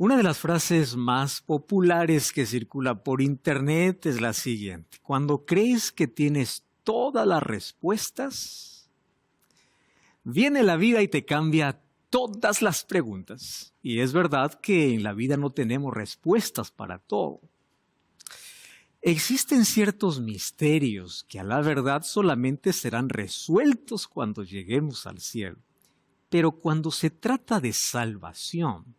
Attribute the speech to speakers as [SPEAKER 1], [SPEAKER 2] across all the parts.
[SPEAKER 1] Una de las frases más populares que circula por internet es la siguiente: cuando crees que tienes todas las respuestas, viene la vida y te cambia todas las preguntas. Y es verdad que en la vida no tenemos respuestas para todo. Existen ciertos misterios que a la verdad solamente serán resueltos cuando lleguemos al cielo. Pero cuando se trata de salvación,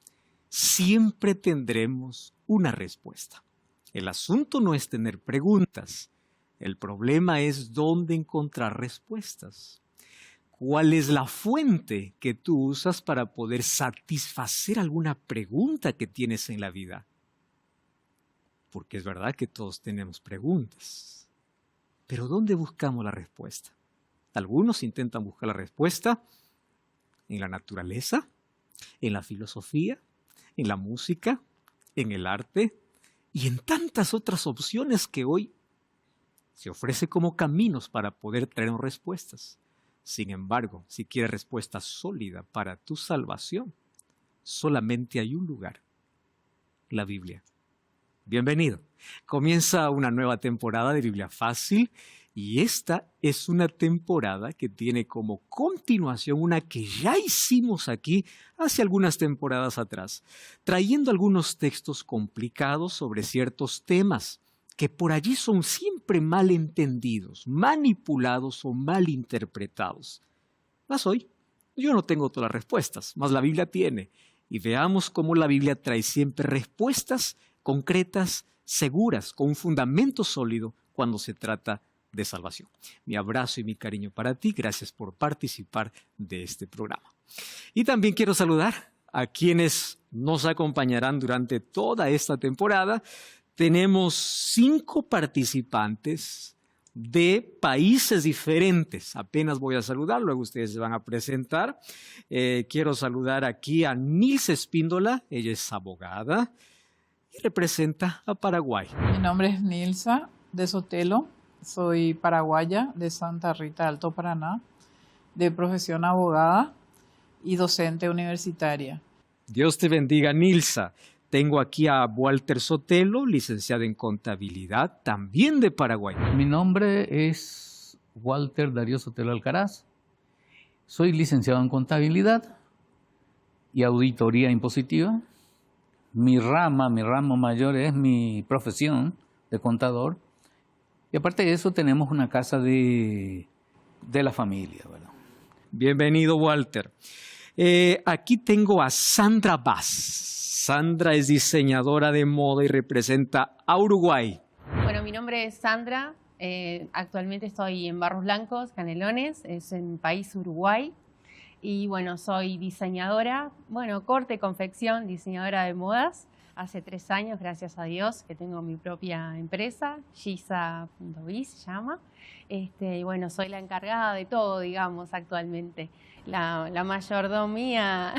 [SPEAKER 1] siempre tendremos una respuesta. El asunto no es tener preguntas. El problema es dónde encontrar respuestas. ¿Cuál es la fuente que tú usas para poder satisfacer alguna pregunta que tienes en la vida? Porque es verdad que todos tenemos preguntas. Pero ¿dónde buscamos la respuesta? Algunos intentan buscar la respuesta en la naturaleza, en la filosofía, en la música, en el arte y en tantas otras opciones que hoy se ofrece como caminos para poder traer respuestas. Sin embargo, si quieres respuesta sólida para tu salvación, solamente hay un lugar: la Biblia. Bienvenido. Comienza una nueva temporada de Biblia Fácil y esta es una temporada que tiene como continuación una que ya hicimos aquí hace algunas temporadas atrás, trayendo algunos textos complicados sobre ciertos temas que por allí son siempre mal entendidos, manipulados o mal interpretados. Mas hoy yo no tengo todas las respuestas, mas la Biblia tiene. Y veamos cómo la Biblia trae siempre respuestas concretas, seguras, con un fundamento sólido cuando se trata de salvación. Mi abrazo y mi cariño para ti. Gracias por participar de este programa. Y también quiero saludar a quienes nos acompañarán durante toda esta temporada. Tenemos 5 participantes de países diferentes. Apenas voy a saludar, luego ustedes se van a presentar. Quiero saludar aquí a Nilsa Espíndola. Ella es abogada y representa a Paraguay.
[SPEAKER 2] Mi nombre es Nilsa de Sotelo, soy paraguaya de Santa Rita, Alto Paraná, de profesión abogada y docente universitaria.
[SPEAKER 1] Dios te bendiga, Nilsa. Tengo aquí a Walter Sotelo, licenciado en contabilidad, también de Paraguay.
[SPEAKER 3] Mi nombre es Walter Darío Sotelo Alcaraz, soy licenciado en contabilidad y auditoría impositiva. Mi ramo mayor es mi profesión de contador. Y aparte de eso tenemos una casa de la familia, ¿verdad?
[SPEAKER 1] Bienvenido, Walter. Aquí tengo a Sandra Vaz. Sandra es diseñadora de moda y representa a Uruguay.
[SPEAKER 4] Bueno, mi nombre es Sandra. Actualmente estoy en Barros Blancos, Canelones, es en país Uruguay. Y bueno, soy diseñadora, corte, confección, diseñadora de modas. Hace 3 años, gracias a Dios, que tengo mi propia empresa, Giza.biz se llama. Y bueno, soy la encargada de todo, digamos, actualmente. La mayordomía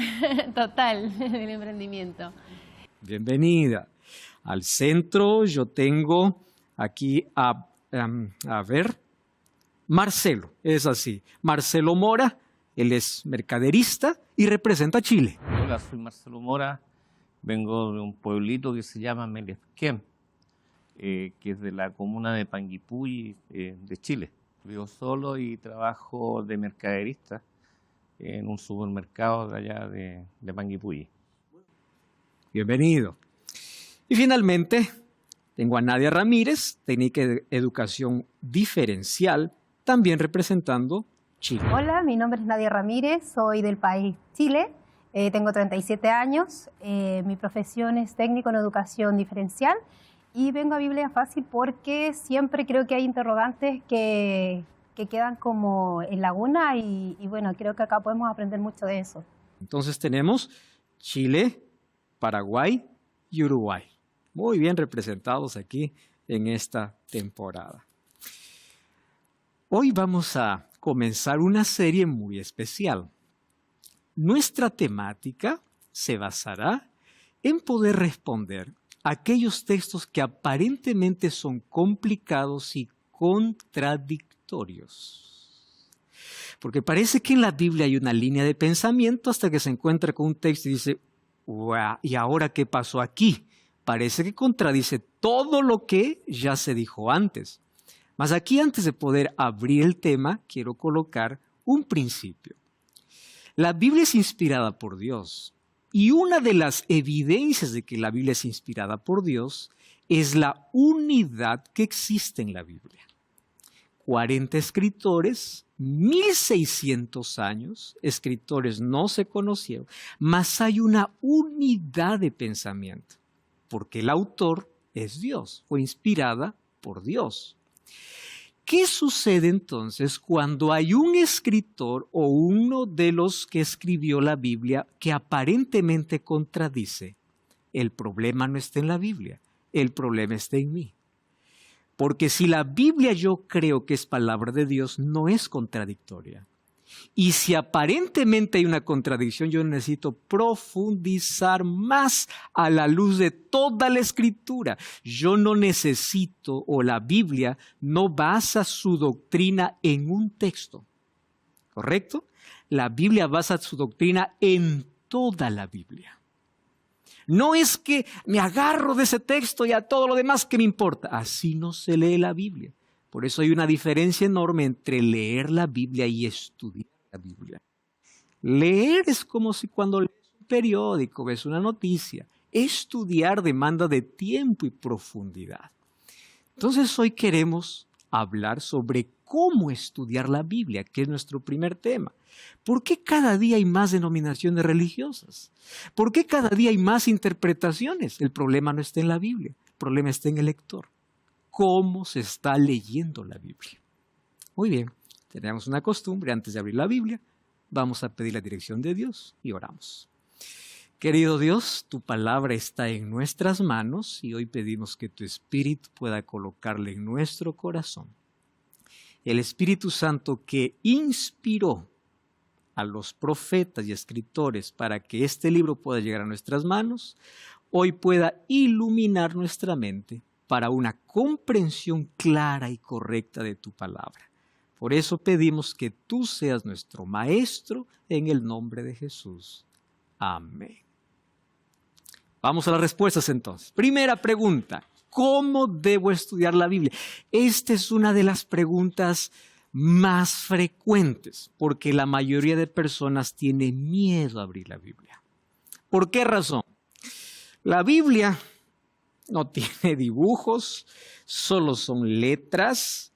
[SPEAKER 4] total del emprendimiento.
[SPEAKER 1] Bienvenida. Al centro yo tengo aquí a ver, Marcelo, es así. Marcelo Mora. Él es mercaderista y representa a Chile.
[SPEAKER 5] Hola, soy Marcelo Mora, vengo de un pueblito que se llama Melefquén, que es de la comuna de Panguipulli, de Chile. Vivo solo y trabajo de mercaderista en un supermercado de allá de Panguipulli.
[SPEAKER 1] Bienvenido. Y finalmente tengo a Nadia Ramírez, técnica de educación diferencial, también representando Chile.
[SPEAKER 6] Hola, mi nombre es Nadia Ramírez, soy del país Chile, tengo 37 años, mi profesión es técnico en educación diferencial y vengo a Biblia Fácil porque siempre creo que hay interrogantes que quedan como en laguna y bueno, creo que acá podemos aprender mucho de eso.
[SPEAKER 1] Entonces tenemos Chile, Paraguay y Uruguay, muy bien representados aquí en esta temporada. Hoy vamos a comenzar una serie muy especial. Nuestra temática se basará en poder responder a aquellos textos que aparentemente son complicados y contradictorios. Porque parece que en la Biblia hay una línea de pensamiento hasta que se encuentra con un texto y dice, Uah, ¿y ahora qué pasó aquí? Parece que contradice todo lo que ya se dijo antes. Mas aquí, antes de poder abrir el tema, quiero colocar un principio. La Biblia es inspirada por Dios. Y una de las evidencias de que la Biblia es inspirada por Dios es la unidad que existe en la Biblia. 40 escritores, 1600 años, escritores no se conocieron, mas hay una unidad de pensamiento, porque el autor es Dios, fue inspirada por Dios. ¿Qué sucede entonces cuando hay un escritor o uno de los que escribió la Biblia que aparentemente contradice? El problema no está en la Biblia, el problema está en mí. Porque si la Biblia yo creo que es palabra de Dios, no es contradictoria. Y si aparentemente hay una contradicción, yo necesito profundizar más a la luz de toda la Escritura. Yo no necesito, o la Biblia no basa su doctrina en un texto, ¿correcto? La Biblia basa su doctrina en toda la Biblia. No es que me agarro de ese texto y a todo lo demás que me importa. Así no se lee la Biblia. Por eso hay una diferencia enorme entre leer la Biblia y estudiar la Biblia. Leer es como si cuando lees un periódico, ves una noticia. Estudiar demanda de tiempo y profundidad. Entonces hoy queremos hablar sobre cómo estudiar la Biblia, que es nuestro primer tema. ¿Por qué cada día hay más denominaciones religiosas? ¿Por qué cada día hay más interpretaciones? El problema no está en la Biblia, el problema está en el lector. ¿Cómo se está leyendo la Biblia? Muy bien, tenemos una costumbre antes de abrir la Biblia. Vamos a pedir la dirección de Dios y oramos. Querido Dios, tu palabra está en nuestras manos y hoy pedimos que tu Espíritu pueda colocarla en nuestro corazón. El Espíritu Santo que inspiró a los profetas y escritores para que este libro pueda llegar a nuestras manos, hoy pueda iluminar nuestra mente para una comprensión clara y correcta de tu palabra. Por eso pedimos que tú seas nuestro Maestro en el nombre de Jesús. Amén. Vamos a las respuestas entonces. Primera pregunta, ¿cómo debo estudiar la Biblia? Esta es una de las preguntas más frecuentes, porque la mayoría de personas tiene miedo a abrir la Biblia. ¿Por qué razón? La Biblia no tiene dibujos, solo son letras,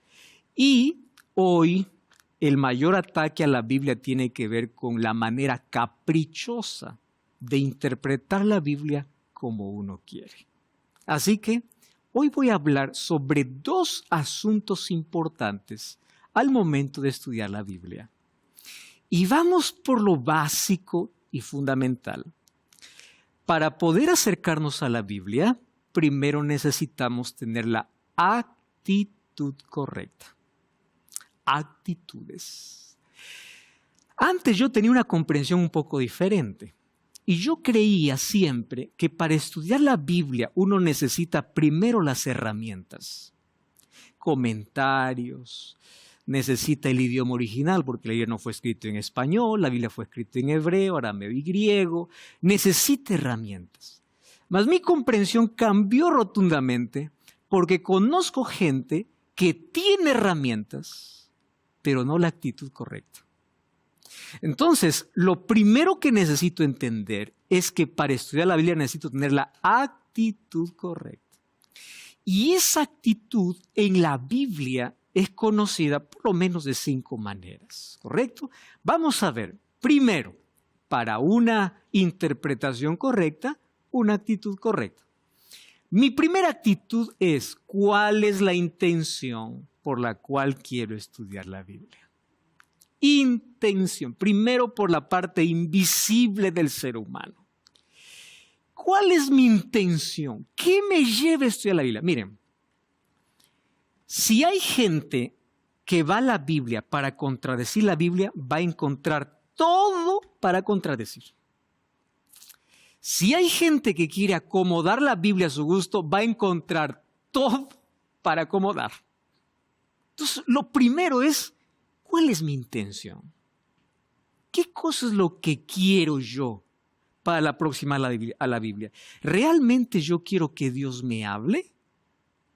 [SPEAKER 1] y hoy el mayor ataque a la Biblia tiene que ver con la manera caprichosa de interpretar la Biblia como uno quiere. Así que hoy voy a hablar sobre dos asuntos importantes al momento de estudiar la Biblia. Y vamos por lo básico y fundamental. Para poder acercarnos a la Biblia, primero necesitamos tener la actitud correcta. Actitudes. Antes yo tenía una comprensión un poco diferente. Y yo creía siempre que para estudiar la Biblia uno necesita primero las herramientas. Comentarios, necesita el idioma original, porque la Biblia no fue escrita en español, la Biblia fue escrita en hebreo, arameo y griego. Necesita herramientas. Mas mi comprensión cambió rotundamente porque conozco gente que tiene herramientas, pero no la actitud correcta. Entonces, lo primero que necesito entender es que para estudiar la Biblia necesito tener la actitud correcta. Y esa actitud en la Biblia es conocida por lo menos de 5 maneras, ¿correcto? Vamos a ver, primero, para una interpretación correcta, una actitud correcta. Mi primera actitud es, ¿cuál es la intención por la cual quiero estudiar la Biblia? Intención, primero por la parte invisible del ser humano. ¿Cuál es mi intención? ¿Qué me lleva a estudiar la Biblia? Miren, si hay gente que va a la Biblia para contradecir la Biblia, va a encontrar todo para contradecir. Si hay gente que quiere acomodar la Biblia a su gusto, va a encontrar todo para acomodar. Entonces, lo primero es, ¿cuál es mi intención? ¿Qué cosa es lo que quiero yo para la próxima a la Biblia. ¿Realmente yo quiero que Dios me hable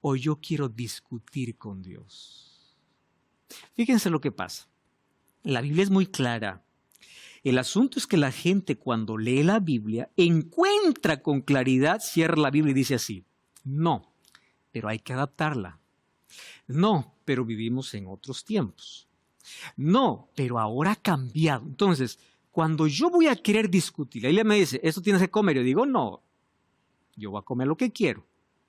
[SPEAKER 1] o yo quiero discutir con Dios? Fíjense lo que pasa. La Biblia es muy clara. El asunto es que la gente cuando lee la Biblia encuentra con claridad, cierra la Biblia y dice así: no, pero hay que adaptarla. No, pero vivimos en otros tiempos. No, pero ahora ha cambiado. Entonces, cuando yo voy a querer discutir, ella me dice, ¿esto tienes que comer? Yo digo, no, yo voy a comer lo que quiero.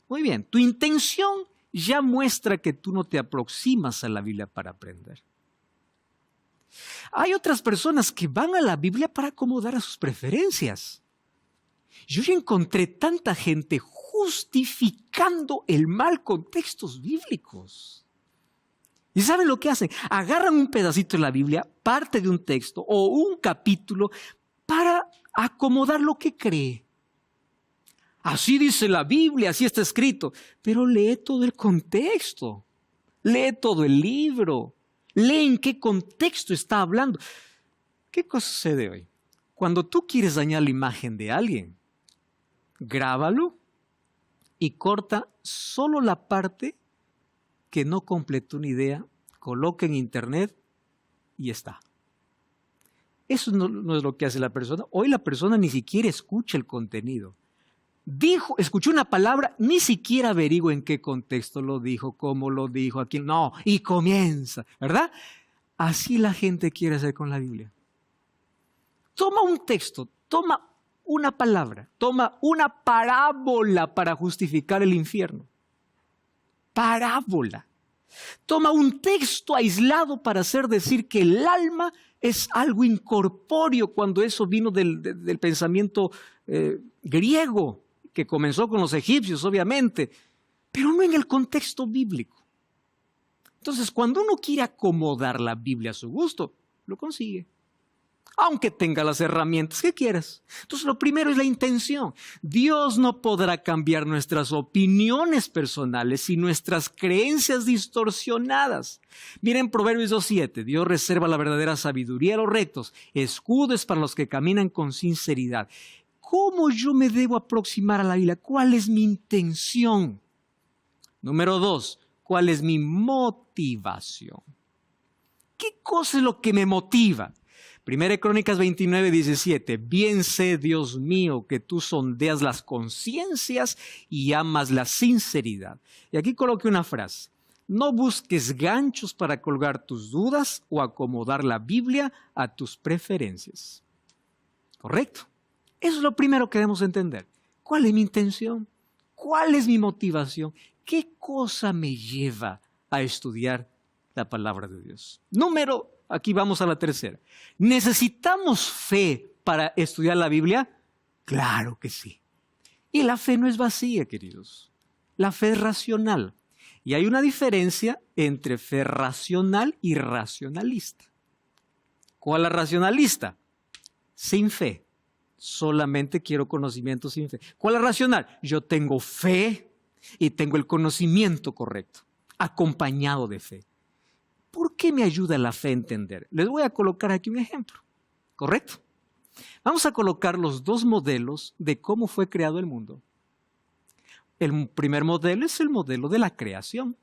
[SPEAKER 1] Muy bien, tu intención ya muestra que tú no te aproximas a la Biblia para aprender. Hay otras personas que van a la Biblia para acomodar a sus preferencias. Yo ya encontré tanta gente justificando el mal con textos bíblicos. ¿Y saben lo que hacen? Agarran un pedacito de la Biblia, parte de un texto o un capítulo para acomodar lo que cree. Así dice la Biblia, así está escrito. Pero lee todo el contexto, lee todo el libro, lee en qué contexto está hablando. ¿Qué cosa sucede hoy? Cuando tú quieres dañar la imagen de alguien, grábalo y corta solo la parte que no completó una idea, coloca en internet y está. Eso no es lo que hace la persona. Hoy la persona ni siquiera escucha el contenido. Escuchó una palabra, ni siquiera averigua en qué contexto lo dijo, cómo lo dijo, a quién. No, y comienza, ¿verdad? Así la gente quiere hacer con la Biblia. Toma un texto, toma una palabra, toma una parábola para justificar el infierno. Parábola. Toma un texto aislado para hacer decir que el alma es algo incorpóreo, cuando eso vino del pensamiento griego, que comenzó con los egipcios, obviamente, pero no en el contexto bíblico. Entonces, cuando uno quiere acomodar la Biblia a su gusto, lo consigue, aunque tenga las herramientas que quieras. Entonces, lo primero es la intención. Dios no podrá cambiar nuestras opiniones personales y nuestras creencias distorsionadas. Miren Proverbios 2:7. Dios reserva la verdadera sabiduría a los rectos. Escudo es para los que caminan con sinceridad. ¿Cómo yo me debo aproximar a la Biblia? ¿Cuál es mi intención? Número 2, ¿cuál es mi motivación? ¿Qué cosa es lo que me motiva? Primera Crónicas 29:17. Bien sé, Dios mío, que tú sondeas las conciencias y amas la sinceridad. Y aquí coloqué una frase. No busques ganchos para colgar tus dudas o acomodar la Biblia a tus preferencias. ¿Correcto? Eso es lo primero que debemos entender. ¿Cuál es mi intención? ¿Cuál es mi motivación? ¿Qué cosa me lleva a estudiar la palabra de Dios? Aquí vamos a la tercera. ¿Necesitamos fe para estudiar la Biblia? Claro que sí. Y la fe no es vacía, queridos. La fe es racional. Y hay una diferencia entre fe racional y racionalista. ¿Cuál es la racionalista? Sin fe. Solamente quiero conocimiento sin fe. ¿Cuál es racional? Yo tengo fe y tengo el conocimiento correcto, acompañado de fe. ¿Por qué me ayuda la fe a entender? Les voy a colocar aquí un ejemplo, ¿correcto? Vamos a colocar los dos modelos de cómo fue creado el mundo. El primer modelo es el modelo de la creación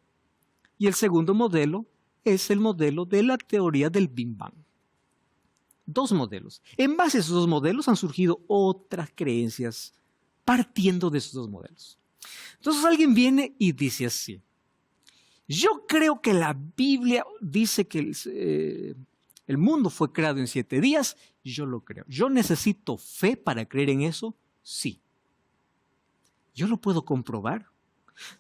[SPEAKER 1] y el segundo modelo es el modelo de la teoría del Big Bang. Dos modelos. En base a esos dos modelos han surgido otras creencias partiendo de esos dos modelos. Entonces alguien viene y dice así: yo creo que la Biblia dice que el mundo fue creado en 7 días. Yo lo creo. ¿Yo necesito fe para creer en eso? Sí. ¿Yo lo puedo comprobar?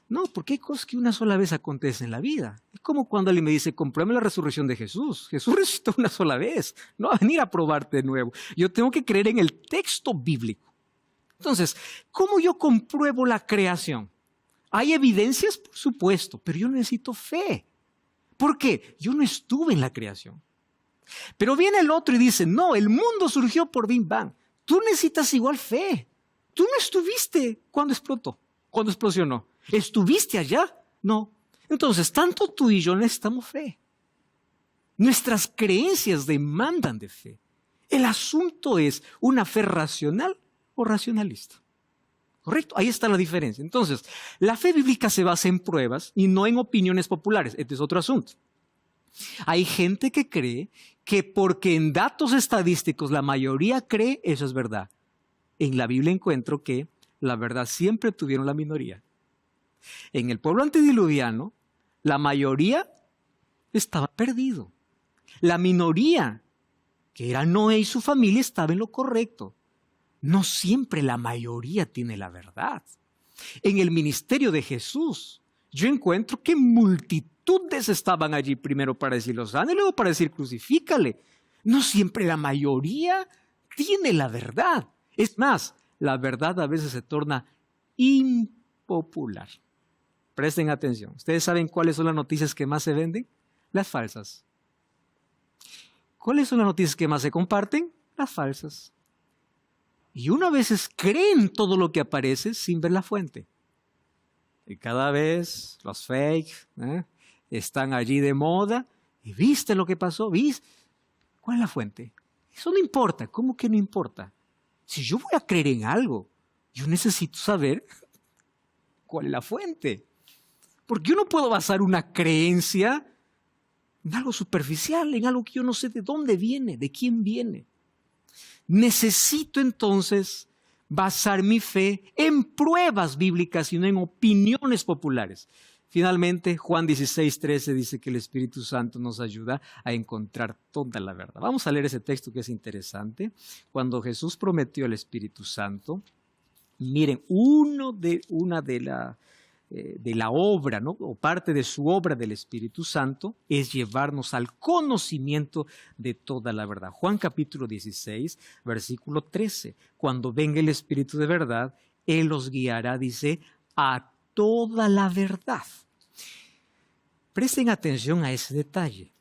[SPEAKER 1] No, porque hay cosas que una sola vez acontecen en la vida. Es como cuando alguien me dice, compruébame la resurrección de Jesús. Jesús resucitó una sola vez. No va a venir a probarte de nuevo. Yo tengo que creer en el texto bíblico. Entonces, ¿cómo yo compruebo la creación? ¿Hay evidencias? Por supuesto, pero yo necesito fe. ¿Por qué? Yo no estuve en la creación. Pero viene el otro y dice, no, el mundo surgió por Big Bang. Tú necesitas igual fe. Tú no estuviste cuando explotó, cuando explosionó. ¿Estuviste allá? No. Entonces, tanto tú y yo necesitamos fe. Nuestras creencias demandan de fe. El asunto es una fe racional o racionalista. ¿Correcto? Ahí está la diferencia. Entonces, la fe bíblica se basa en pruebas y no en opiniones populares. Este es otro asunto. Hay gente que cree que porque en datos estadísticos la mayoría cree, eso es verdad. En la Biblia encuentro que la verdad siempre tuvieron la minoría. En el pueblo antediluviano, la mayoría estaba perdido. La minoría, que era Noé y su familia, estaba en lo correcto. No siempre la mayoría tiene la verdad. En el ministerio de Jesús, yo encuentro que multitudes estaban allí primero para decir hosana y luego para decir crucifícale. No siempre la mayoría tiene la verdad. Es más, la verdad a veces se torna impopular. Presten atención. ¿Ustedes saben cuáles son las noticias que más se venden? Las falsas. ¿Cuáles son las noticias que más se comparten? Las falsas. Y uno a veces cree en todo lo que aparece sin ver la fuente. Y cada vez los fake están allí de moda. ¿Y viste lo que pasó? ¿Viste? ¿Cuál es la fuente? Eso no importa. ¿Cómo que no importa? Si yo voy a creer en algo, yo necesito saber cuál es la fuente. Porque yo no puedo basar una creencia en algo superficial, en algo que yo no sé de dónde viene, de quién viene. Necesito entonces basar mi fe en pruebas bíblicas y no en opiniones populares. Finalmente, Juan 16:13 dice que el Espíritu Santo nos ayuda a encontrar toda la verdad. Vamos a leer ese texto que es interesante. Cuando Jesús prometió el Espíritu Santo, miren, una de la obra, ¿no? O parte de su obra del Espíritu Santo es llevarnos al conocimiento de toda la verdad. Juan capítulo 16, versículo 13. Cuando venga el Espíritu de verdad, Él los guiará, dice, a toda la verdad. Presten atención a ese detalle.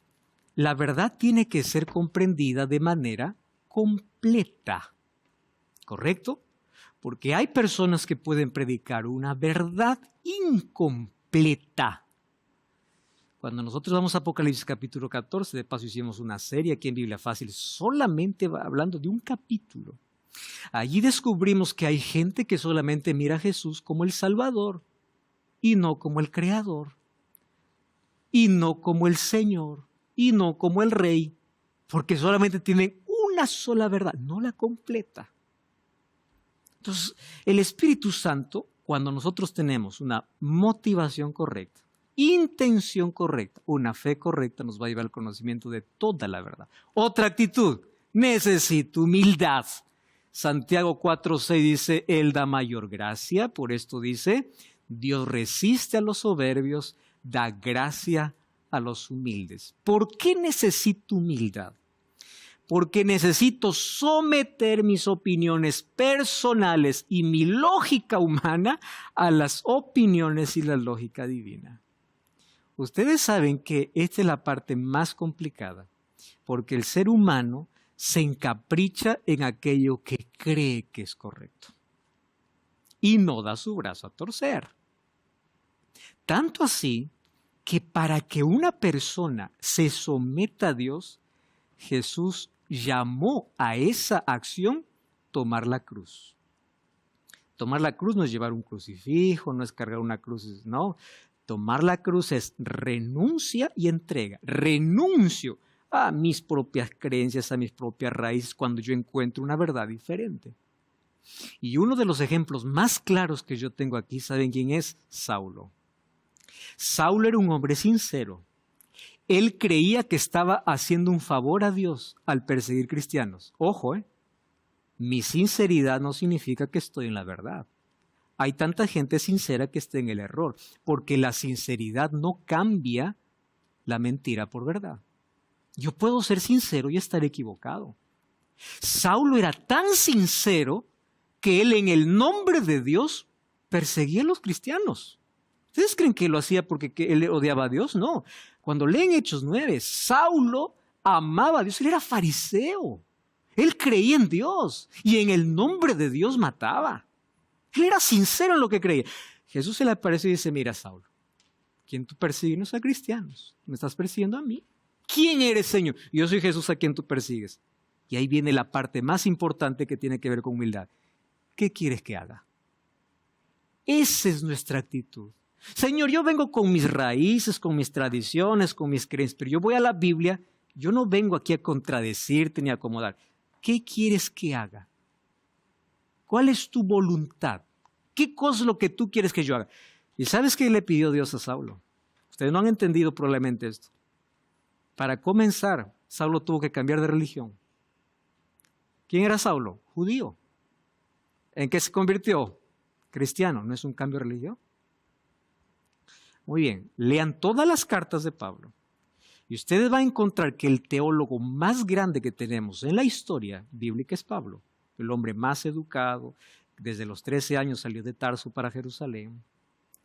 [SPEAKER 1] La verdad tiene que ser comprendida de manera completa. ¿Correcto? Porque hay personas que pueden predicar una verdad incompleta. Cuando nosotros vamos a Apocalipsis capítulo 14, de paso hicimos una serie aquí en Biblia Fácil, solamente hablando de un capítulo. Allí descubrimos que hay gente que solamente mira a Jesús como el Salvador y no como el Creador, y no como el Señor, y no como el Rey, porque solamente tienen una sola verdad, no la completa. Entonces, el Espíritu Santo, cuando nosotros tenemos una motivación correcta, intención correcta, una fe correcta, nos va a llevar al conocimiento de toda la verdad. Otra actitud, necesito humildad. Santiago 4:6 dice, Él da mayor gracia, por esto dice, Dios resiste a los soberbios, da gracia a los humildes. ¿Por qué necesito humildad? Porque necesito someter mis opiniones personales y mi lógica humana a las opiniones y la lógica divina. Ustedes saben que esta es la parte más complicada, porque el ser humano se encapricha en aquello que cree que es correcto y no da su brazo a torcer. Tanto así que para que una persona se someta a Dios, Jesús llamó a esa acción tomar la cruz. Tomar la cruz no es llevar un crucifijo, no es cargar una cruz, no. Tomar la cruz es renuncia y entrega. Renuncio a mis propias creencias, a mis propias raíces, cuando yo encuentro una verdad diferente. Y uno de los ejemplos más claros que yo tengo aquí, ¿saben quién es? Saulo. Saulo era un hombre sincero. Él creía que estaba haciendo un favor a Dios al perseguir cristianos. Ojo, mi sinceridad no significa que estoy en la verdad. Hay tanta gente sincera que está en el error, porque la sinceridad no cambia la mentira por verdad. Yo puedo ser sincero y estar equivocado. Saulo era tan sincero que él en el nombre de Dios perseguía a los cristianos. ¿Ustedes creen que lo hacía porque él odiaba a Dios? No. Cuando leen Hechos 9, Saulo amaba a Dios. Él era fariseo. Él creía en Dios y en el nombre de Dios mataba. Él era sincero en lo que creía. Jesús se le aparece y dice, mira, Saulo, ¿quién tú persigues? No a cristianos. ¿Me estás persiguiendo a mí? ¿Quién eres, Señor? Yo soy Jesús a quien tú persigues. Y ahí viene la parte más importante que tiene que ver con humildad. ¿qué quieres que haga? Esa es nuestra actitud. Señor, yo vengo con mis raíces, con mis tradiciones, con mis creencias, pero yo voy a la Biblia, yo no vengo aquí a contradecirte ni a acomodar. ¿Qué quieres que haga? ¿Cuál es tu voluntad? ¿Qué cosa es lo que tú quieres que yo haga? ¿Y sabes qué le pidió Dios a Saulo? Ustedes no han entendido probablemente esto. Para comenzar, Saulo tuvo que cambiar de religión. ¿Quién era Saulo? Judío. ¿En qué se convirtió? Cristiano. ¿No es un cambio de religión? Muy bien, lean todas las cartas de Pablo y ustedes van a encontrar que el teólogo más grande que tenemos en la historia bíblica es Pablo, el hombre más educado. Desde los 13 años salió de Tarso para Jerusalén,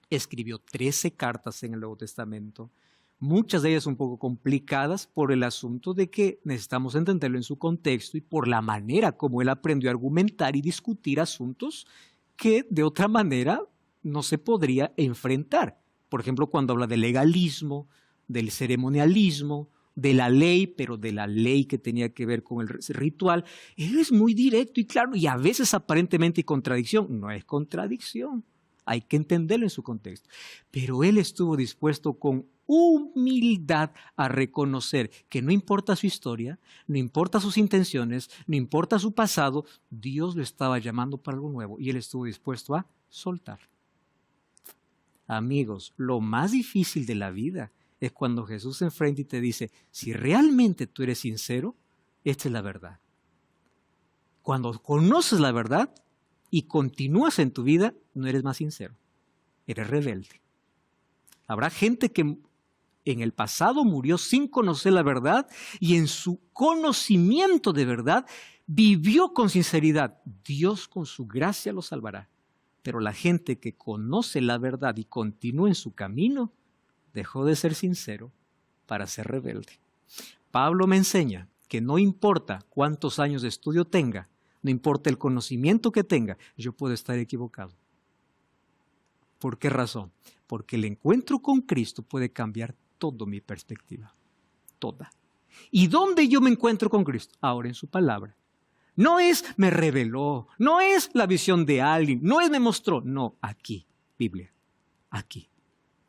[SPEAKER 1] escribió 13 cartas en el Nuevo Testamento, muchas de ellas un poco complicadas por el asunto de que necesitamos entenderlo en su contexto y por la manera como él aprendió a argumentar y discutir asuntos que de otra manera no se podría enfrentar. Por ejemplo, cuando habla del legalismo, del ceremonialismo, de la ley, pero de la ley que tenía que ver con el ritual, él es muy directo y claro, y a veces aparentemente hay contradicción. No es contradicción, hay que entenderlo en su contexto. Pero él estuvo dispuesto con humildad a reconocer que no importa su historia, no importa sus intenciones, no importa su pasado, Dios lo estaba llamando para algo nuevo y él estuvo dispuesto a soltar. Amigos, lo más difícil de la vida es cuando Jesús se enfrenta y te dice, si realmente tú eres sincero, esta es la verdad. Cuando conoces la verdad y continúas en tu vida, no eres más sincero, eres rebelde. Habrá gente que en el pasado murió sin conocer la verdad y en su conocimiento de verdad vivió con sinceridad. Dios con su gracia lo salvará. Pero la gente que conoce la verdad y continúa en su camino, dejó de ser sincero para ser rebelde. Pablo me enseña que no importa cuántos años de estudio tenga, no importa el conocimiento que tenga, yo puedo estar equivocado. ¿Por qué razón? Porque el encuentro con Cristo puede cambiar toda mi perspectiva, toda. ¿Y dónde yo me encuentro con Cristo? Ahora en su palabra. No es me reveló, no es la visión de alguien, no es me mostró, no, aquí, Biblia, aquí.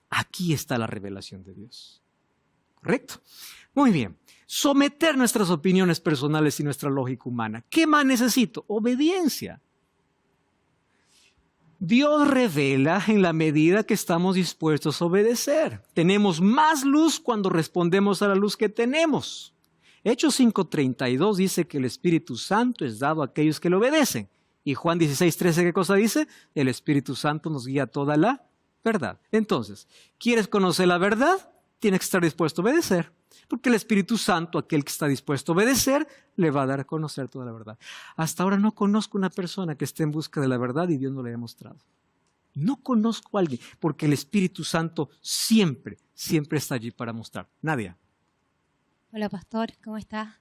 [SPEAKER 1] Aquí está la revelación de Dios. ¿Correcto? Muy bien. Someter nuestras opiniones personales y nuestra lógica humana. ¿Qué más necesito? Obediencia. Dios revela en la medida que estamos dispuestos a obedecer. Tenemos más luz cuando respondemos a la luz que tenemos. Hechos 5:32 dice que el Espíritu Santo es dado a aquellos que le obedecen. Y Juan 16:13, ¿qué cosa dice? El Espíritu Santo nos guía a toda la verdad. Entonces, ¿quieres conocer la verdad? Tienes que estar dispuesto a obedecer. Porque el Espíritu Santo, aquel que está dispuesto a obedecer, le va a dar a conocer toda la verdad. Hasta ahora no conozco una persona que esté en busca de la verdad y Dios no le haya mostrado. No conozco a alguien, porque el Espíritu Santo siempre, siempre está allí para mostrar. Nadia.
[SPEAKER 6] Hola, pastor, ¿cómo está?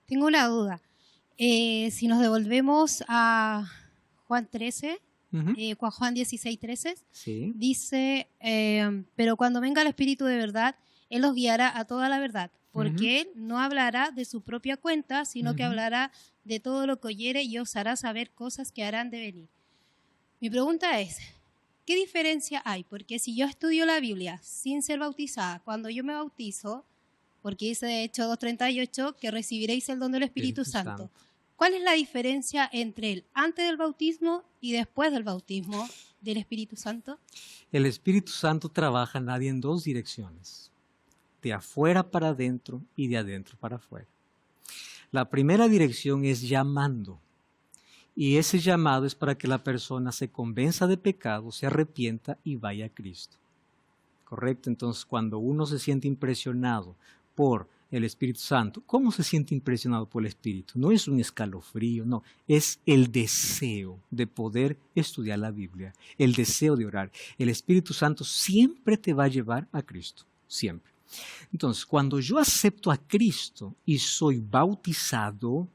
[SPEAKER 6] Tengo una duda. Si nos devolvemos a Juan 13, Juan 16:13,
[SPEAKER 1] Sí.
[SPEAKER 6] dice, pero cuando venga el Espíritu de verdad, Él os guiará a toda la verdad, porque Él no hablará de su propia cuenta, sino que hablará de todo lo que oyere y os hará saber cosas que harán de venir. Mi pregunta es, ¿qué diferencia hay? Porque si yo estudio la Biblia sin ser bautizada, cuando yo me bautizo, porque dice de Hechos 2:38 que recibiréis el don del Espíritu Santo. ¿Cuál es la diferencia entre el antes del bautismo y después del bautismo del Espíritu Santo?
[SPEAKER 1] El Espíritu Santo trabaja, Nadia, en dos direcciones. De afuera para adentro y de adentro para afuera. La primera dirección es llamando. Y ese llamado es para que la persona se convenza de pecado, se arrepienta y vaya a Cristo. ¿Correcto? Entonces, cuando uno se siente impresionado por el Espíritu Santo, ¿cómo se siente impresionado por el Espíritu? No es un escalofrío, no, es el deseo de poder estudiar la Biblia, el deseo de orar. El Espíritu Santo siempre te va a llevar a Cristo, siempre. Entonces, cuando yo acepto a Cristo y soy bautizado,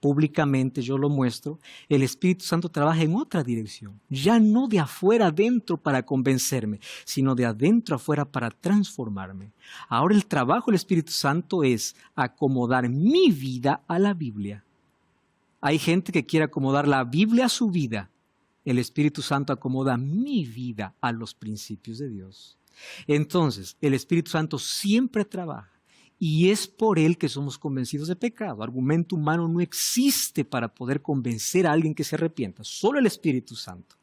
[SPEAKER 1] públicamente yo lo muestro, el Espíritu Santo trabaja en otra dirección, ya no de afuera adentro para convencerme, sino de adentro afuera para transformarme. Ahora el trabajo del Espíritu Santo es acomodar mi vida a la Biblia, Hay gente que quiere acomodar la Biblia a su vida. El Espíritu Santo acomoda mi vida a los principios de Dios. Entonces, el Espíritu Santo siempre trabaja y es por él que somos convencidos de pecado. Argumento humano no existe para poder convencer a alguien que se arrepienta, solo el Espíritu Santo.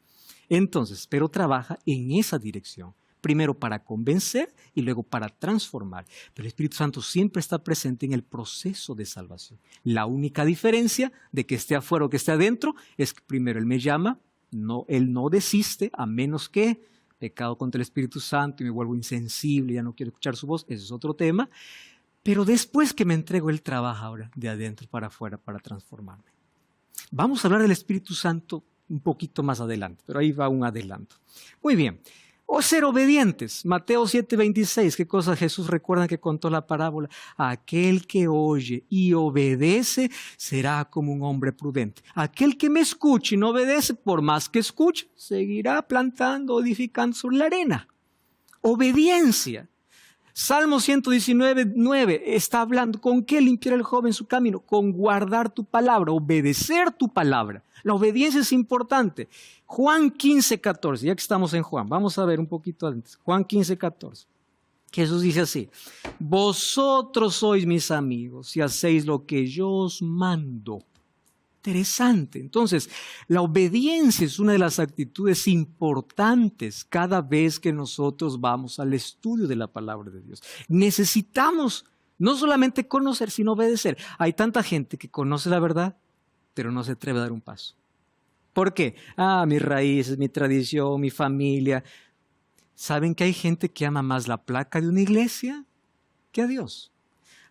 [SPEAKER 1] Entonces, pero trabaja en esa dirección. Primero para convencer y luego para transformar. Pero el Espíritu Santo siempre está presente en el proceso de salvación. La única diferencia de que esté afuera o que esté adentro es que primero Él me llama, Él no desiste a menos que pecado contra el Espíritu Santo y me vuelvo insensible, ya no quiero escuchar su voz, ese es otro tema. Pero después que me entrego, Él trabaja ahora de adentro para afuera para transformarme. Vamos a hablar del Espíritu Santo un poquito más adelante, pero ahí va un adelanto. Muy bien. O ser obedientes. Mateo 7:26, ¿qué cosa Jesús recuerda que contó la parábola? Aquel que oye y obedece será como un hombre prudente. Aquel que me escuche y no obedece, por más que escuche, seguirá plantando, edificando sobre la arena. Obediencia. Salmo 119:9 está hablando, ¿con qué limpiar el joven su camino? Con guardar tu palabra, obedecer tu palabra. La obediencia es importante. Juan 15:14, ya que estamos en Juan, vamos a ver un poquito antes. Juan 15:14. Jesús dice así, vosotros sois mis amigos y hacéis lo que yo os mando. Interesante. Entonces, la obediencia es una de las actitudes importantes cada vez que nosotros vamos al estudio de la palabra de Dios. Necesitamos no solamente conocer, sino obedecer. Hay tanta gente que conoce la verdad, pero no se atreve a dar un paso. ¿Por qué? Mis raíces, mi tradición, mi familia. ¿Saben que hay gente que ama más la placa de una iglesia que a Dios?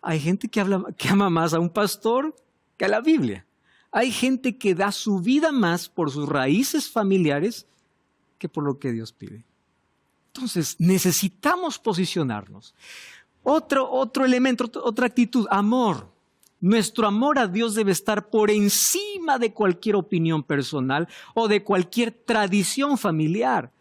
[SPEAKER 1] Hay gente que ama más a un pastor que a la Biblia. Hay gente que da su vida más por sus raíces familiares que por lo que Dios pide. Entonces, necesitamos posicionarnos. Otro elemento, otra actitud, amor. Nuestro amor a Dios debe estar por encima de cualquier opinión personal o de cualquier tradición familiar.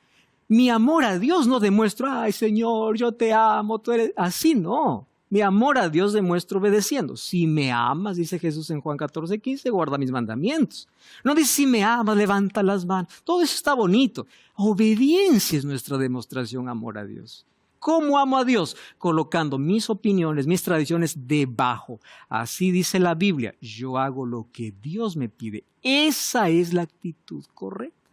[SPEAKER 1] Mi amor a Dios no demuestro, ay Señor, yo te amo, tú eres... Así no. Mi amor a Dios demuestro obedeciendo. Si me amas, dice Jesús en Juan 14:15, guarda mis mandamientos. No dice si me amas, levanta las manos. Todo eso está bonito. Obediencia es nuestra demostración de amor a Dios. ¿Cómo amo a Dios? Colocando mis opiniones, mis tradiciones debajo. Así dice la Biblia. Yo hago lo que Dios me pide. Esa es la actitud correcta.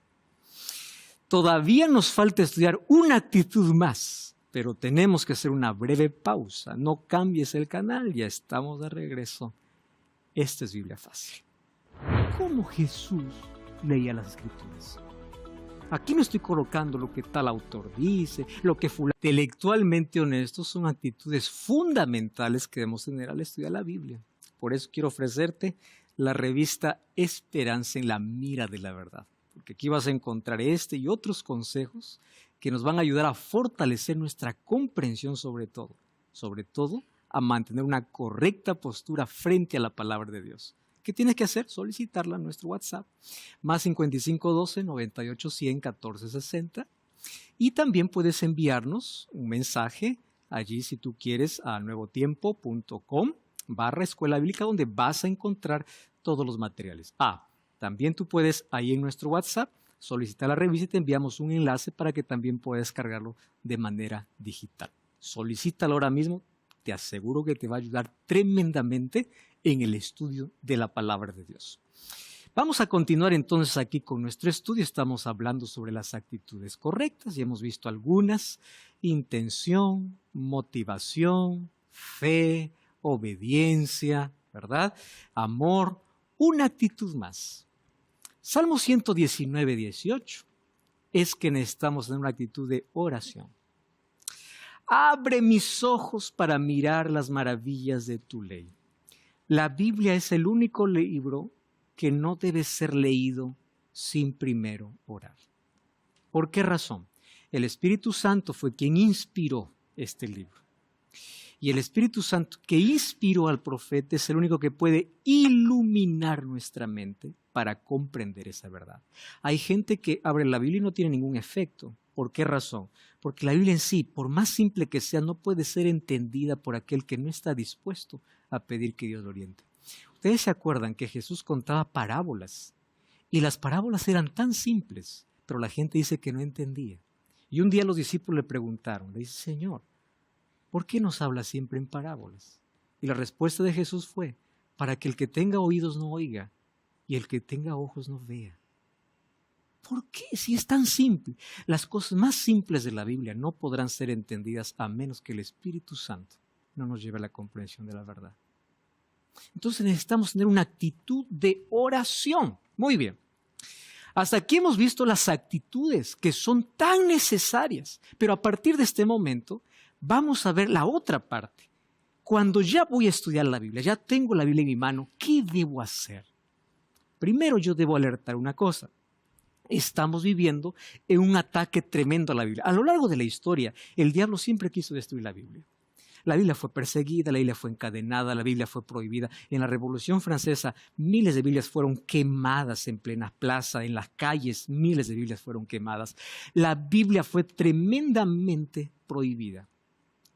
[SPEAKER 1] Todavía nos falta estudiar una actitud más. Pero tenemos que hacer una breve pausa. No cambies el canal, ya estamos de regreso. Esta es Biblia Fácil. ¿Cómo Jesús leía las Escrituras? Aquí no estoy colocando lo que tal autor dice, lo que fulano. Intelectualmente honestos son actitudes fundamentales que debemos tener al estudiar la Biblia. Por eso quiero ofrecerte la revista Esperanza en la mira de la verdad. Porque aquí vas a encontrar este y otros consejos que nos van a ayudar a fortalecer nuestra comprensión sobre todo a mantener una correcta postura frente a la palabra de Dios. ¿Qué tienes que hacer? Solicitarla a nuestro WhatsApp, más 5512 98 100 14 60. Y también puedes enviarnos un mensaje allí si tú quieres a nuevotiempo.com/escuela bíblica, donde vas a encontrar todos los materiales. También tú puedes ahí en nuestro WhatsApp solicitar la revista y te enviamos un enlace para que también puedas descargarlo de manera digital. Solicítalo ahora mismo, te aseguro que te va a ayudar tremendamente en el estudio de la palabra de Dios. Vamos a continuar entonces aquí con nuestro estudio. Estamos hablando sobre las actitudes correctas y hemos visto algunas: intención, motivación, fe, obediencia, ¿verdad? Amor, una actitud más. Salmo 119:18 es que necesitamos tener una actitud de oración. Abre mis ojos para mirar las maravillas de tu ley. La Biblia es el único libro que no debe ser leído sin primero orar. ¿Por qué razón? El Espíritu Santo fue quien inspiró este libro. Y el Espíritu Santo que inspiró al profeta es el único que puede iluminar nuestra mente para comprender esa verdad. Hay gente que abre la Biblia y no tiene ningún efecto. ¿Por qué razón? Porque la Biblia en sí, por más simple que sea, no puede ser entendida por aquel que no está dispuesto a pedir que Dios lo oriente. Ustedes se acuerdan que Jesús contaba parábolas y las parábolas eran tan simples, pero la gente dice que no entendía. Y un día los discípulos le preguntaron, le dice, Señor, ¿por qué nos habla siempre en parábolas? Y la respuesta de Jesús fue, para que el que tenga oídos no oiga y el que tenga ojos no vea. ¿Por qué? Si es tan simple. Las cosas más simples de la Biblia no podrán ser entendidas a menos que el Espíritu Santo no nos lleve a la comprensión de la verdad. Entonces necesitamos tener una actitud de oración. Muy bien. Hasta aquí hemos visto las actitudes que son tan necesarias, pero a partir de este momento vamos a ver la otra parte. Cuando ya voy a estudiar la Biblia, ya tengo la Biblia en mi mano, ¿qué debo hacer? Primero yo debo alertar una cosa. Estamos viviendo en un ataque tremendo a la Biblia. A lo largo de la historia, el diablo siempre quiso destruir la Biblia. La Biblia fue perseguida, la Biblia fue encadenada, la Biblia fue prohibida. En la Revolución Francesa, miles de Biblias fueron quemadas en plena plaza, en las calles, miles de Biblias fueron quemadas. La Biblia fue tremendamente prohibida,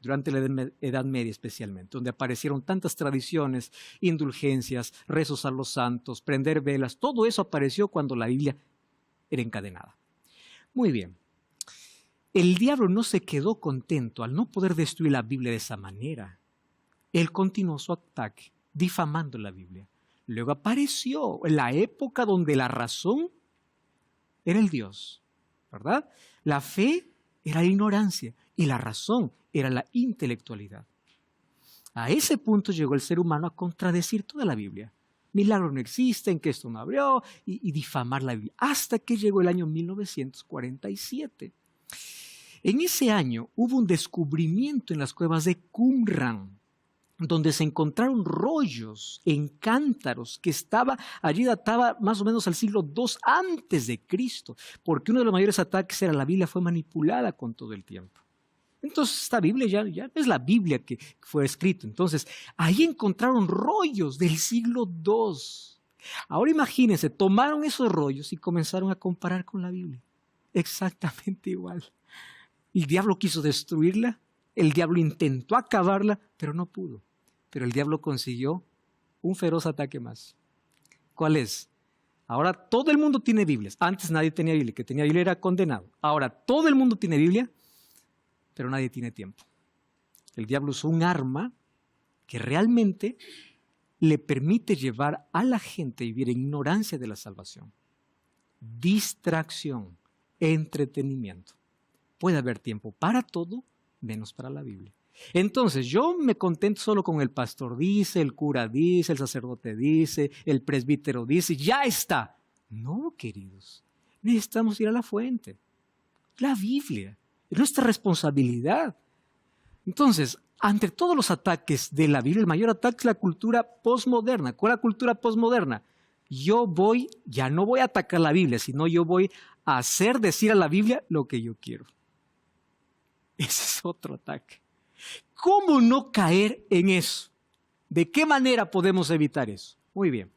[SPEAKER 1] durante la Edad Media especialmente, donde aparecieron tantas tradiciones, indulgencias, rezos a los santos, prender velas. Todo eso apareció cuando la Biblia era encadenada. Muy bien. El diablo no se quedó contento al no poder destruir la Biblia de esa manera. Él continuó su ataque, difamando la Biblia. Luego apareció la época donde la razón era el Dios, ¿verdad? La fe era la ignorancia y la razón era la intelectualidad. A ese punto llegó el ser humano a contradecir toda la Biblia. Milagros no existen, que esto no abrió, y difamar la Biblia. Hasta que llegó el año 1947. En ese año hubo un descubrimiento en las cuevas de Qumran, donde se encontraron rollos en cántaros que databa más o menos al siglo II antes de Cristo, porque uno de los mayores ataques era la Biblia fue manipulada con todo el tiempo. Entonces esta Biblia ya es la Biblia que fue escrita. Entonces ahí encontraron rollos del siglo II. Ahora imagínense, tomaron esos rollos y comenzaron a comparar con la Biblia. Exactamente igual. El diablo quiso destruirla, el diablo intentó acabarla, pero no pudo. Pero el diablo consiguió un feroz ataque más. ¿Cuál es? Ahora todo el mundo tiene Biblias. Antes nadie tenía Biblia, el que tenía Biblia era condenado. Ahora todo el mundo tiene Biblia, pero nadie tiene tiempo. El diablo usó un arma que realmente le permite llevar a la gente a vivir en ignorancia de la salvación. Distracción, entretenimiento. Puede haber tiempo para todo, menos para la Biblia. Entonces, yo me contento solo con el pastor dice, el cura dice, el sacerdote dice, el presbítero dice, ya está. No, queridos, necesitamos ir a la fuente. La Biblia, es nuestra responsabilidad. Entonces, ante todos los ataques de la Biblia, el mayor ataque es la cultura posmoderna. ¿Cuál es la cultura posmoderna? Ya no voy a atacar la Biblia, sino yo voy a hacer decir a la Biblia lo que yo quiero. Ese es otro ataque. ¿Cómo no caer en eso? ¿De qué manera podemos evitar eso? Muy bien.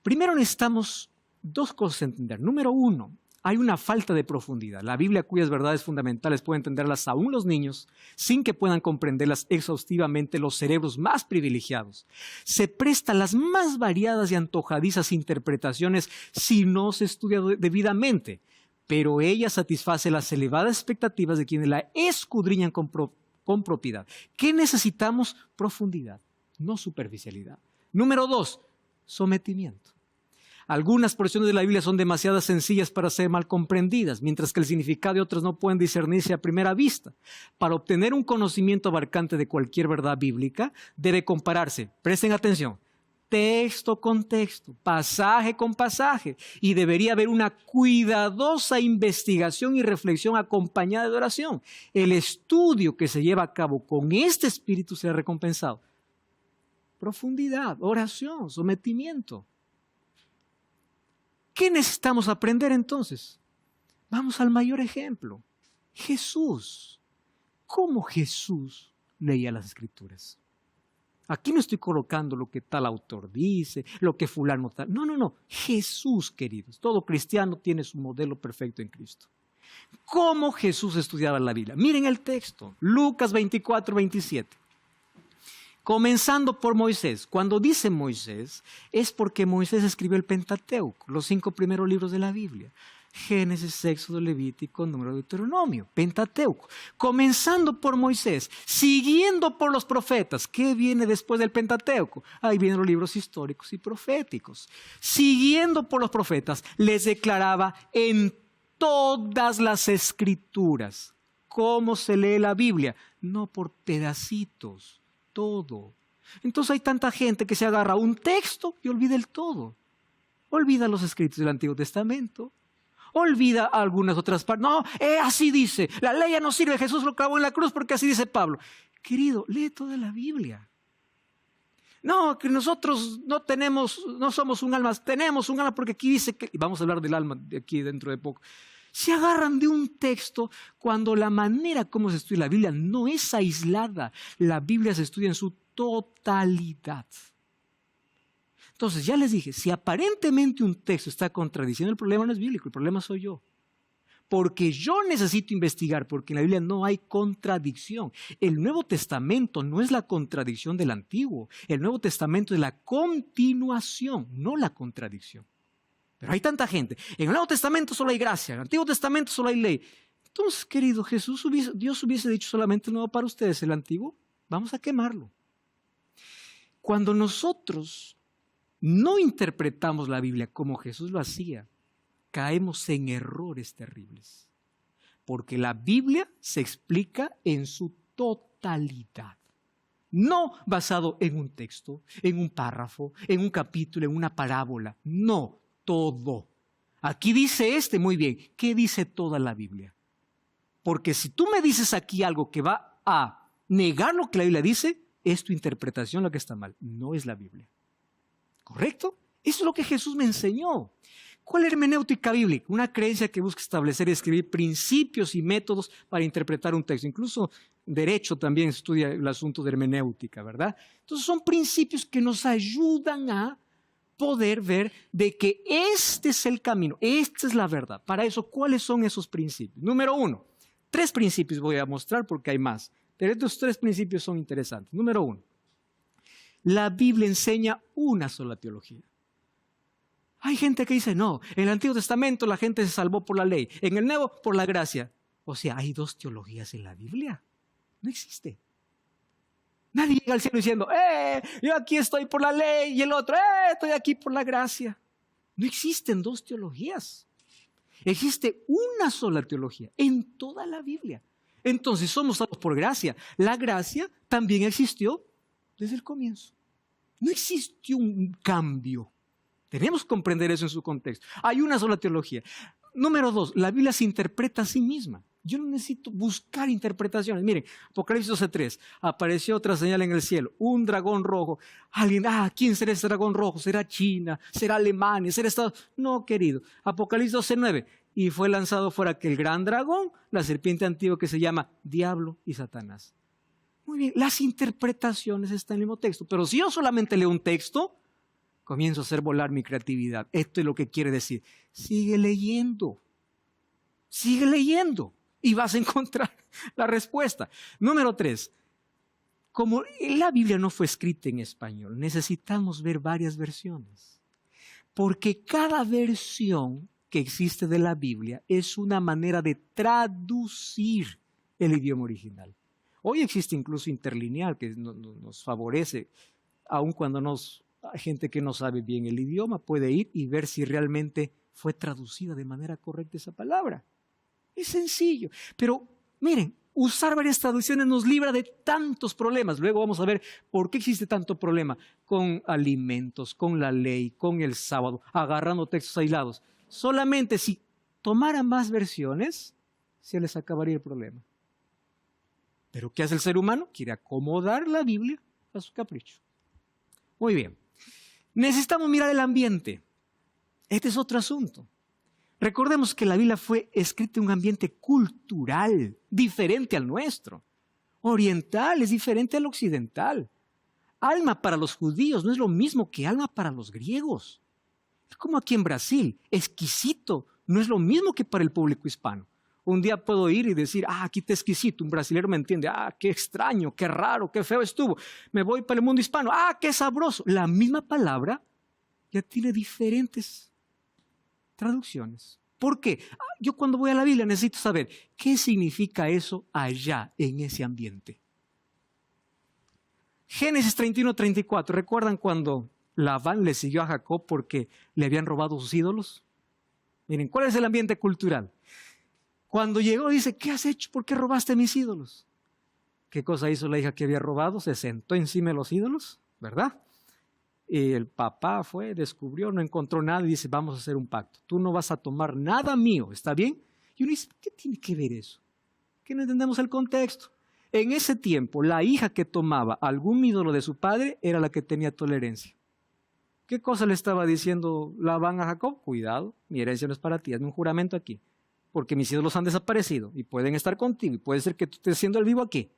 [SPEAKER 1] Primero necesitamos dos cosas a entender. Número uno, hay una falta de profundidad. La Biblia, cuyas verdades fundamentales pueden entenderlas aún los niños, sin que puedan comprenderlas exhaustivamente los cerebros más privilegiados. Se presta a las más variadas y antojadizas interpretaciones si no se estudia debidamente, pero ella satisface las elevadas expectativas de quienes la escudriñan con propiedad. ¿Qué necesitamos? Profundidad, no superficialidad. Número dos, sometimiento. Algunas porciones de la Biblia son demasiado sencillas para ser mal comprendidas, mientras que el significado de otras no pueden discernirse a primera vista. Para obtener un conocimiento abarcante de cualquier verdad bíblica, debe compararse, presten atención, texto con texto, pasaje con pasaje, y debería haber una cuidadosa investigación y reflexión acompañada de oración. El estudio que se lleva a cabo con este espíritu será recompensado. Profundidad, oración, sometimiento. ¿Qué necesitamos aprender entonces? Vamos al mayor ejemplo. Jesús. ¿Cómo Jesús leía las Escrituras? Aquí no estoy colocando lo que tal autor dice, lo que fulano tal. No. Jesús, queridos. Todo cristiano tiene su modelo perfecto en Cristo. ¿Cómo Jesús estudiaba la Biblia? Miren el texto. Lucas 24, 27. Comenzando por Moisés. Cuando dice Moisés, es porque Moisés escribió el Pentateuco, los 5 primeros libros de la Biblia. Génesis, Éxodo, Levítico, Número, Deuteronomio, Pentateuco. Comenzando por Moisés, siguiendo por los profetas. ¿Qué viene después del Pentateuco? Ahí vienen los libros históricos y proféticos. Siguiendo por los profetas, les declaraba en todas las escrituras cómo se lee la Biblia, no por pedacitos, todo. Entonces hay tanta gente que se agarra a un texto y olvida el todo. Olvida los escritos del Antiguo Testamento. Olvida algunas otras partes. No, así dice. La ley ya no sirve. Jesús lo clavó en la cruz porque así dice Pablo. Querido, lee toda la Biblia. No, que nosotros no somos un alma. Tenemos un alma porque aquí dice que... Y vamos a hablar del alma de aquí dentro de poco. Se agarran de un texto cuando la manera como se estudia la Biblia no es aislada. La Biblia se estudia en su totalidad. Entonces, ya les dije, si aparentemente un texto está contradiciendo, el problema no es bíblico, el problema soy yo. Porque yo necesito investigar, porque en la Biblia no hay contradicción. El Nuevo Testamento no es la contradicción del Antiguo. El Nuevo Testamento es la continuación, no la contradicción. Pero hay tanta gente. En el Nuevo Testamento solo hay gracia, en el Antiguo Testamento solo hay ley. Entonces, querido Dios hubiese dicho solamente el nuevo para ustedes, el antiguo, vamos a quemarlo. Cuando nosotros no interpretamos la Biblia como Jesús lo hacía, caemos en errores terribles. Porque la Biblia se explica en su totalidad. No basado en un texto, en un párrafo, en un capítulo, en una parábola. No, todo. Aquí dice muy bien. ¿Qué dice toda la Biblia? Porque si tú me dices aquí algo que va a negar lo que la Biblia dice, es tu interpretación lo que está mal. No es la Biblia. ¿Correcto? Eso es lo que Jesús me enseñó. ¿Cuál es hermenéutica bíblica? Una creencia que busca establecer y escribir principios y métodos para interpretar un texto. Incluso derecho también estudia el asunto de hermenéutica, ¿verdad? Entonces son principios que nos ayudan a poder ver de que este es el camino, esta es la verdad. Para eso, ¿cuáles son esos principios? Número 1, 3 principios voy a mostrar porque hay más. Pero estos 3 principios son interesantes. Número 1, la Biblia enseña una sola teología. Hay gente que dice, no, en el Antiguo Testamento la gente se salvó por la ley, en el Nuevo por la gracia. O sea, hay 2 teologías en la Biblia. No existe. Nadie llega al cielo diciendo, yo aquí estoy por la ley, y el otro, estoy aquí por la gracia. No existen 2 teologías. Existe una sola teología en toda la Biblia. Entonces somos salvos por gracia. La gracia también existió desde el comienzo. No existió un cambio. Tenemos que comprender eso en su contexto. Hay una sola teología. Número 2, la Biblia se interpreta a sí misma. Yo no necesito buscar interpretaciones. Miren, Apocalipsis 12:3, apareció otra señal en el cielo, un dragón rojo. Alguien, ¿quién será ese dragón rojo? ¿Será China? ¿Será Alemania? ¿Será Estados Unidos? No, querido. Apocalipsis 12:9, y fue lanzado fuera aquel gran dragón, la serpiente antigua que se llama Diablo y Satanás. Muy bien, las interpretaciones están en el mismo texto, pero si yo solamente leo un texto, comienzo a hacer volar mi creatividad. Esto es lo que quiere decir. Sigue leyendo y vas a encontrar la respuesta. Número 3, como la Biblia no fue escrita en español, necesitamos ver varias versiones, porque cada versión que existe de la Biblia es una manera de traducir el idioma original. Hoy existe incluso interlineal que nos favorece, aun cuando hay gente que no sabe bien el idioma, puede ir y ver si realmente fue traducida de manera correcta esa palabra. Es sencillo, pero miren, usar varias traducciones nos libra de tantos problemas. Luego vamos a ver por qué existe tanto problema con alimentos, con la ley, con el sábado, agarrando textos aislados. Solamente si tomaran más versiones, se les acabaría el problema. Pero ¿qué hace el ser humano? Quiere acomodar la Biblia a su capricho. Muy bien. Necesitamos mirar el ambiente. Este es otro asunto. Recordemos que la Biblia fue escrita en un ambiente cultural, diferente al nuestro. Oriental es diferente al occidental. Alma para los judíos no es lo mismo que alma para los griegos. Es como aquí en Brasil, exquisito no es lo mismo que para el público hispano. Un día puedo ir y decir, aquí está exquisito, un brasileño me entiende, qué extraño, qué raro, qué feo estuvo. Me voy para el mundo hispano, qué sabroso. La misma palabra ya tiene diferentes traducciones. ¿Por qué? Yo cuando voy a la Biblia necesito saber qué significa eso allá, en ese ambiente. Génesis 31-34, ¿recuerdan cuando Labán le siguió a Jacob porque le habían robado sus ídolos? Miren, ¿cuál es el ambiente cultural? Cuando llegó dice, ¿qué has hecho? ¿Por qué robaste mis ídolos? ¿Qué cosa hizo la hija que había robado? Se sentó encima de los ídolos, ¿verdad? Y el papá fue, descubrió, no encontró nada y dice, vamos a hacer un pacto. Tú no vas a tomar nada mío, ¿está bien? Y uno dice, ¿qué tiene que ver eso? Que no entendemos el contexto. En ese tiempo, la hija que tomaba algún ídolo de su padre era la que tenía tolerancia. ¿Qué cosa le estaba diciendo Labán a Jacob? Cuidado, mi herencia no es para ti, hazme un juramento aquí, porque mis ídolos han desaparecido y pueden estar contigo y puede ser que tú estés siendo el vivo aquí.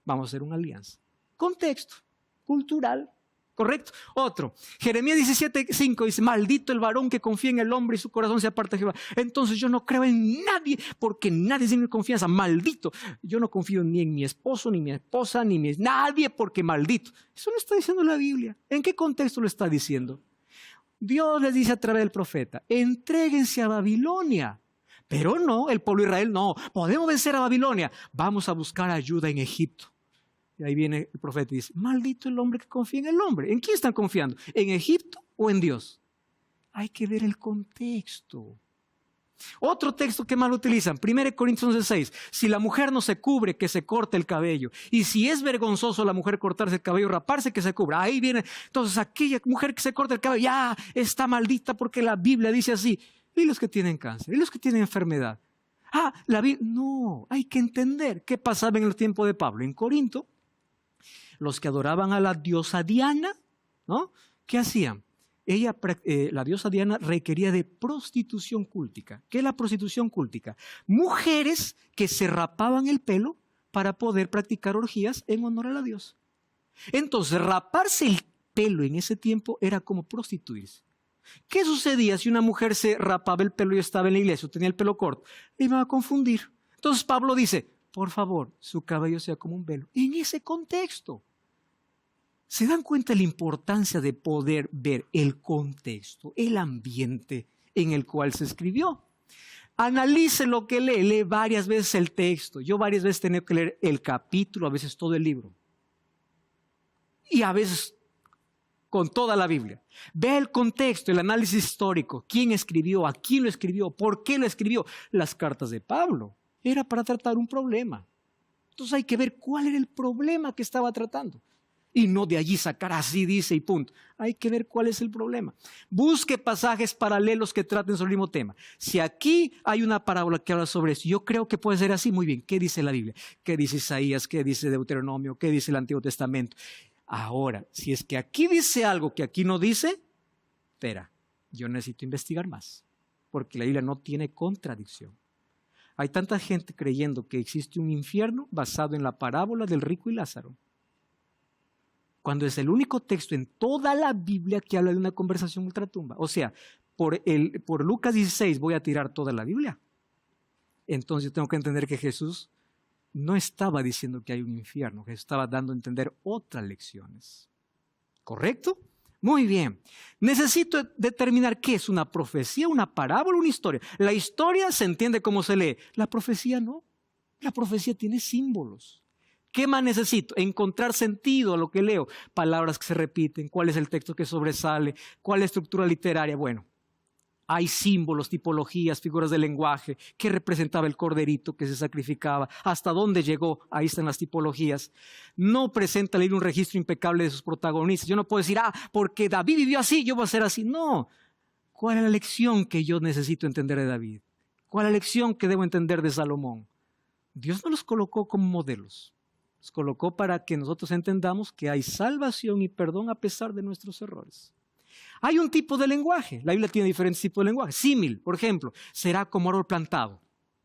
[SPEAKER 1] Vamos a hacer una alianza. Contexto cultural, ¿correcto? Otro, Jeremías 17:5 dice, maldito el varón que confía en el hombre y su corazón se aparta de Jehová. Entonces yo no creo en nadie porque nadie tiene confianza. Maldito. Yo no confío ni en mi esposo, ni mi esposa, ni en nadie porque maldito. Eso lo está diciendo la Biblia. ¿En qué contexto lo está diciendo? Dios les dice a través del profeta, entréguense a Babilonia. Pero no, el pueblo de Israel no. Podemos vencer a Babilonia. Vamos a buscar ayuda en Egipto. Y ahí viene el profeta y dice, maldito el hombre que confía en el hombre. ¿En quién están confiando? ¿En Egipto o en Dios? Hay que ver el contexto. Otro texto que más lo utilizan, 1 Corintios 11:6. Si la mujer no se cubre, que se corte el cabello. Y si es vergonzoso la mujer cortarse el cabello, raparse, que se cubra. Ahí viene. Entonces aquella mujer que se corta el cabello ya está maldita porque la Biblia dice así. Y los que tienen cáncer, y los que tienen enfermedad. La Biblia. No, hay que entender qué pasaba en el tiempo de Pablo. En Corinto, los que adoraban a la diosa Diana, ¿no? ¿Qué hacían? La diosa Diana requería de prostitución cúltica. ¿Qué es la prostitución cúltica? Mujeres que se rapaban el pelo para poder practicar orgías en honor a la diosa. Entonces, raparse el pelo en ese tiempo era como prostituirse. ¿Qué sucedía si una mujer se rapaba el pelo y estaba en la iglesia o tenía el pelo corto? Le iba a confundir. Entonces Pablo dice, por favor, su cabello sea como un velo. En ese contexto. ¿Se dan cuenta de la importancia de poder ver el contexto, el ambiente en el cual se escribió? Analice lo que lee varias veces el texto. Yo varias veces tengo que leer el capítulo, a veces todo el libro. Y a veces con toda la Biblia. Ve el contexto, el análisis histórico. ¿Quién escribió? ¿A quién lo escribió? ¿Por qué lo escribió? Las cartas de Pablo. Era para tratar un problema. Entonces hay que ver cuál era el problema que estaba tratando. Y no de allí sacar así dice y punto. Hay que ver cuál es el problema. Busque pasajes paralelos que traten sobre el mismo tema. Si aquí hay una parábola que habla sobre eso, yo creo que puede ser así. Muy bien, ¿qué dice la Biblia? ¿Qué dice Isaías? ¿Qué dice Deuteronomio? ¿Qué dice el Antiguo Testamento? Ahora, si es que aquí dice algo que aquí no dice, espera, yo necesito investigar más. Porque la Biblia no tiene contradicción. Hay tanta gente creyendo que existe un infierno basado en la parábola del rico y Lázaro, cuando es el único texto en toda la Biblia que habla de una conversación ultratumba. O sea, por Lucas 16 voy a tirar toda la Biblia. Entonces yo tengo que entender que Jesús no estaba diciendo que hay un infierno, Jesús estaba dando a entender otras lecciones. ¿Correcto? Muy bien. Necesito determinar qué es una profecía, una parábola, una historia. La historia se entiende cómo se lee, la profecía no. La profecía tiene símbolos. ¿Qué más necesito? Encontrar sentido a lo que leo. Palabras que se repiten, cuál es el texto que sobresale, cuál es la estructura literaria. Bueno, hay símbolos, tipologías, figuras de lenguaje, qué representaba el corderito que se sacrificaba, hasta dónde llegó, ahí están las tipologías. No presenta la Biblia un registro impecable de sus protagonistas. Yo no puedo decir, porque David vivió así, yo voy a ser así. No. ¿Cuál es la lección que yo necesito entender de David? ¿Cuál es la lección que debo entender de Salomón? Dios no los colocó como modelos. Los colocó para que nosotros entendamos que hay salvación y perdón a pesar de nuestros errores. Hay un tipo de lenguaje. La Biblia tiene diferentes tipos de lenguaje. Símil, por ejemplo, será como árbol plantado.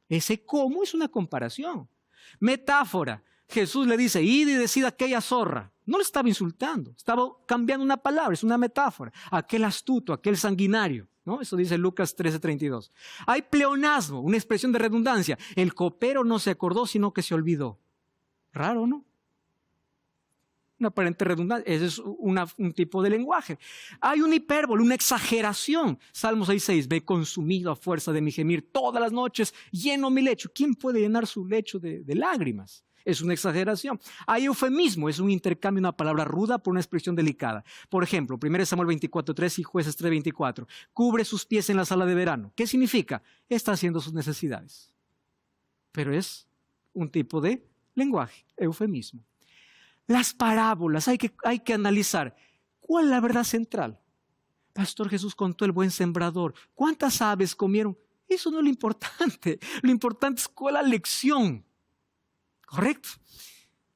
[SPEAKER 1] Ese cómo es una comparación. Metáfora. Jesús le dice, id y decid a aquella zorra. No le estaba insultando, estaba cambiando una palabra, es una metáfora. Aquel astuto, aquel sanguinario, ¿no? Eso dice Lucas 13:32. Hay pleonasmo, una expresión de redundancia. El copero no se acordó, sino que se olvidó. Raro, ¿no? Una aparente redundancia, ese es un tipo de lenguaje. Hay una hipérbole, una exageración. Salmo 6:6, me he consumido a fuerza de mi gemir todas las noches, lleno mi lecho. ¿Quién puede llenar su lecho de lágrimas? Es una exageración. Hay eufemismo, es un intercambio de una palabra ruda por una expresión delicada. Por ejemplo, 1 Samuel 24:3 y Jueces 3:24. Cubre sus pies en la sala de verano. ¿Qué significa? Está haciendo sus necesidades. Pero es un tipo de lenguaje, eufemismo. Las parábolas, hay que analizar. ¿Cuál es la verdad central? Pastor, Jesús contó el buen sembrador. ¿Cuántas aves comieron? Eso no es lo importante. Lo importante es cuál es la lección. ¿Correcto?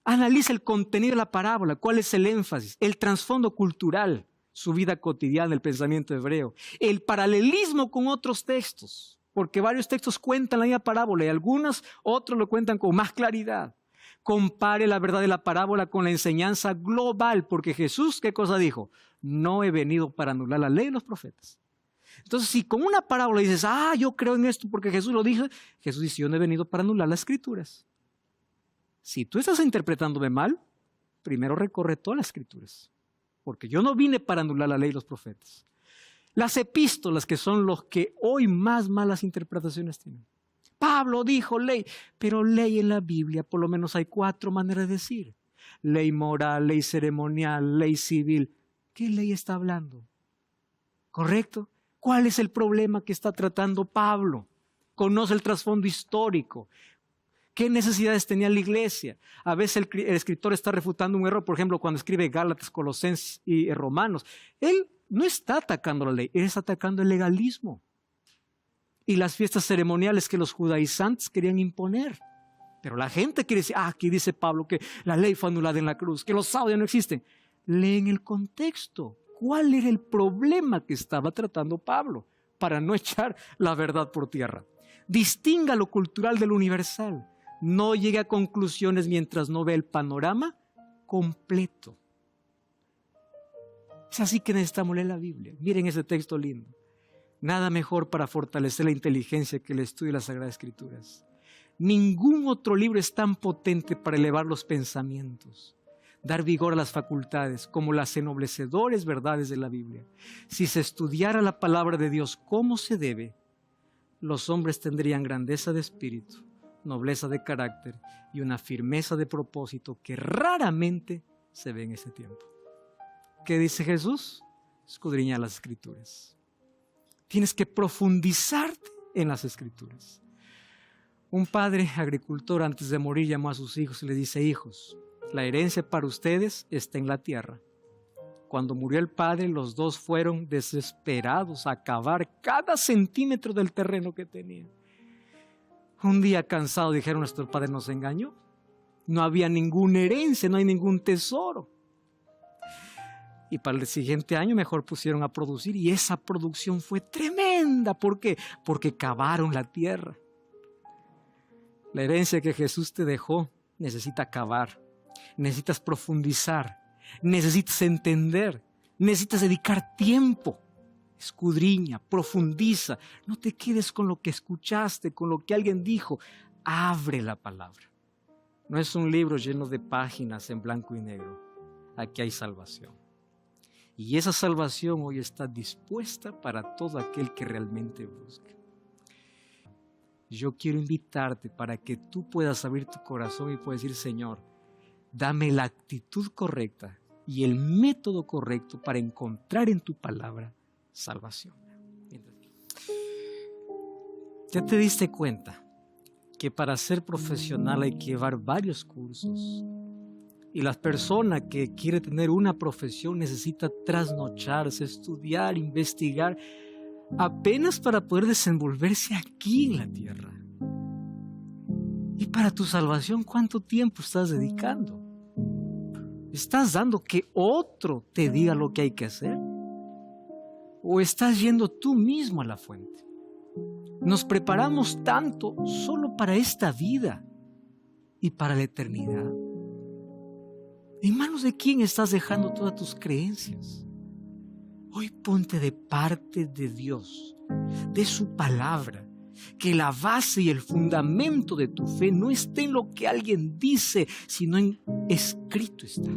[SPEAKER 1] Analiza el contenido de la parábola. ¿Cuál es el énfasis? El trasfondo cultural, su vida cotidiana, el pensamiento hebreo. El paralelismo con otros textos. Porque varios textos cuentan la misma parábola y algunos otros lo cuentan con más claridad. Compare la verdad de la parábola con la enseñanza global, porque Jesús, ¿qué cosa dijo? No he venido para anular la ley y los profetas. Entonces, si con una parábola dices, yo creo en esto porque Jesús lo dijo, Jesús dice, yo no he venido para anular las escrituras. Si tú estás interpretándome mal, primero recorre todas las escrituras, porque yo no vine para anular la ley y los profetas. Las epístolas, que son los que hoy más malas interpretaciones tienen. Pablo dijo ley, pero ley en la Biblia por lo menos hay 4 maneras de decir. Ley moral, ley ceremonial, ley civil. ¿Qué ley está hablando? ¿Correcto? ¿Cuál es el problema que está tratando Pablo? Conoce el trasfondo histórico. ¿Qué necesidades tenía la iglesia? A veces el escritor está refutando un error, por ejemplo, cuando escribe Gálatas, Colosenses y Romanos. Él no está atacando la ley, él está atacando el legalismo y las fiestas ceremoniales que los judaizantes querían imponer. Pero la gente quiere decir, aquí dice Pablo que la ley fue anulada en la cruz, que los sábados ya no existen. Leen el contexto. ¿Cuál era el problema que estaba tratando Pablo? Para no echar la verdad por tierra. Distinga lo cultural de lo universal. No llegue a conclusiones mientras no ve el panorama completo. Es así que necesitamos leer la Biblia. Miren ese texto lindo. Nada mejor para fortalecer la inteligencia que el estudio de las Sagradas Escrituras. Ningún otro libro es tan potente para elevar los pensamientos, dar vigor a las facultades, como las ennoblecedores verdades de la Biblia. Si se estudiara la palabra de Dios como se debe, los hombres tendrían grandeza de espíritu, nobleza de carácter y una firmeza de propósito que raramente se ve en ese tiempo. ¿Qué dice Jesús? Escudriña las Escrituras. Tienes que profundizarte en las Escrituras. Un padre agricultor antes de morir llamó a sus hijos y les dice, hijos, la herencia para ustedes está en la tierra. Cuando murió el padre, los dos fueron desesperados a cavar cada centímetro del terreno que tenían. Un día cansados dijeron, nuestro padre nos engañó. No había ninguna herencia, no hay ningún tesoro. Y para el siguiente año mejor pusieron a producir y esa producción fue tremenda. ¿Por qué? Porque cavaron la tierra. La herencia que Jesús te dejó necesita cavar, necesitas profundizar, necesitas entender, necesitas dedicar tiempo. Escudriña, profundiza, no te quedes con lo que escuchaste, con lo que alguien dijo. Abre la palabra. No es un libro lleno de páginas en blanco y negro. Aquí hay salvación. Y esa salvación hoy está dispuesta para todo aquel que realmente busca. Yo quiero invitarte para que tú puedas abrir tu corazón y puedas decir, Señor, dame la actitud correcta y el método correcto para encontrar en tu palabra salvación. ¿Ya te diste cuenta que para ser profesional hay que llevar varios cursos? Y la persona que quiere tener una profesión necesita trasnocharse, estudiar, investigar, apenas para poder desenvolverse aquí en la tierra. Y para tu salvación, ¿cuánto tiempo estás dedicando? ¿Estás dando que otro te diga lo que hay que hacer? ¿O estás yendo tú mismo a la fuente? Nos preparamos tanto solo para esta vida y para la eternidad. ¿En manos de quién estás dejando todas tus creencias? Hoy ponte de parte de Dios, de su palabra, que la base y el fundamento de tu fe no esté en lo que alguien dice, sino en escrito está.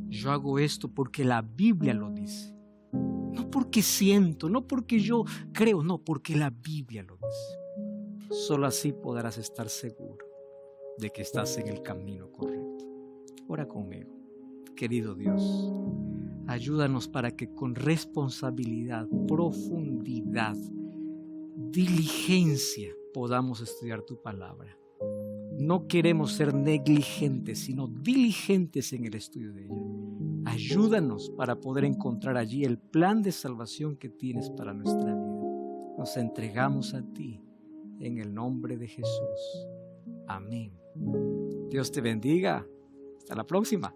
[SPEAKER 1] Yo hago esto porque la Biblia lo dice. No porque siento, no porque yo creo, no, porque la Biblia lo dice. Solo así podrás estar seguro de que estás en el camino correcto. Ora conmigo. Querido Dios, ayúdanos para que con responsabilidad, profundidad, diligencia podamos estudiar tu palabra. No queremos ser negligentes, sino diligentes en el estudio de ella. Ayúdanos para poder encontrar allí el plan de salvación que tienes para nuestra vida. Nos entregamos a ti en el nombre de Jesús. Amén. Dios te bendiga. Hasta la próxima.